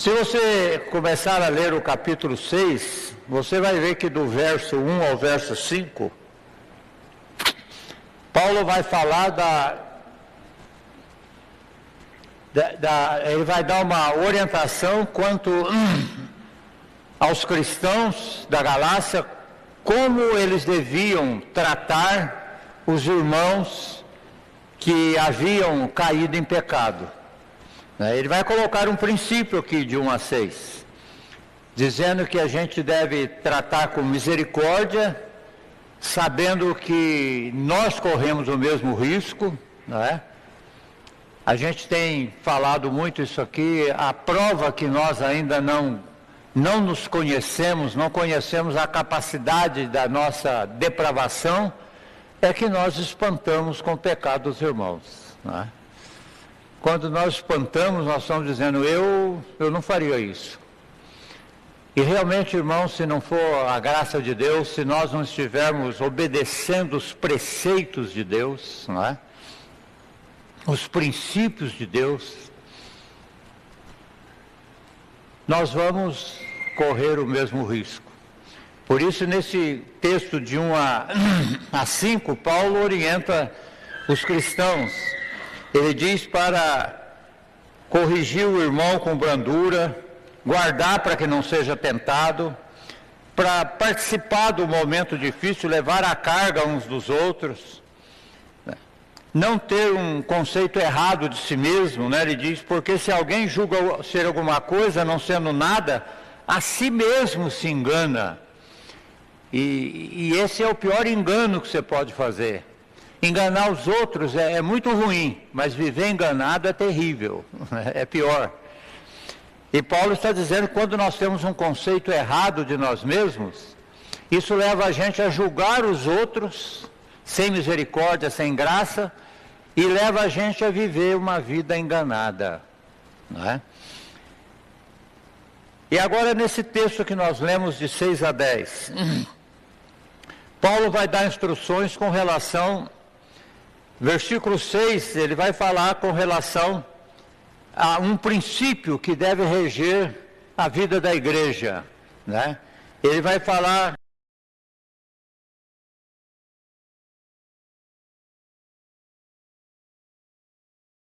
Se você começar a ler o capítulo 6, você vai ver que do verso 1 ao verso 5, Paulo vai falar ele vai dar uma orientação quanto aos cristãos da Galácia, como eles deviam tratar os irmãos que haviam caído em pecado. Ele vai colocar um princípio aqui de 1 a 6, dizendo que a gente deve tratar com misericórdia, sabendo que nós corremos o mesmo risco, não é? A gente tem falado muito isso aqui, a prova que nós ainda não nos conhecemos, não conhecemos a capacidade da nossa depravação, é que nós espantamos com o pecado dos irmãos, não é? Quando nós espantamos, nós estamos dizendo, eu não faria isso. E realmente, irmãos, se não for a graça de Deus, se nós não estivermos obedecendo os preceitos de Deus, não é? Os princípios de Deus, nós vamos correr o mesmo risco. Por isso, nesse texto de 1 a 5, Paulo orienta os cristãos. Ele diz para corrigir o irmão com brandura, guardar para que não seja tentado, para participar do momento difícil, levar a carga uns dos outros, não ter um conceito errado de si mesmo, né? Ele diz, porque se alguém julga ser alguma coisa, não sendo nada, a si mesmo se engana. E esse é o pior engano que você pode fazer. Enganar os outros é muito ruim, mas viver enganado é terrível, é pior. E Paulo está dizendo que quando nós temos um conceito errado de nós mesmos, isso leva a gente a julgar os outros, sem misericórdia, sem graça, e leva a gente a viver uma vida enganada, não é? E agora nesse texto que nós lemos de 6 a 10, Paulo vai dar instruções com relação... Versículo 6, ele vai falar com relação a um princípio que deve reger a vida da igreja, né? Ele vai falar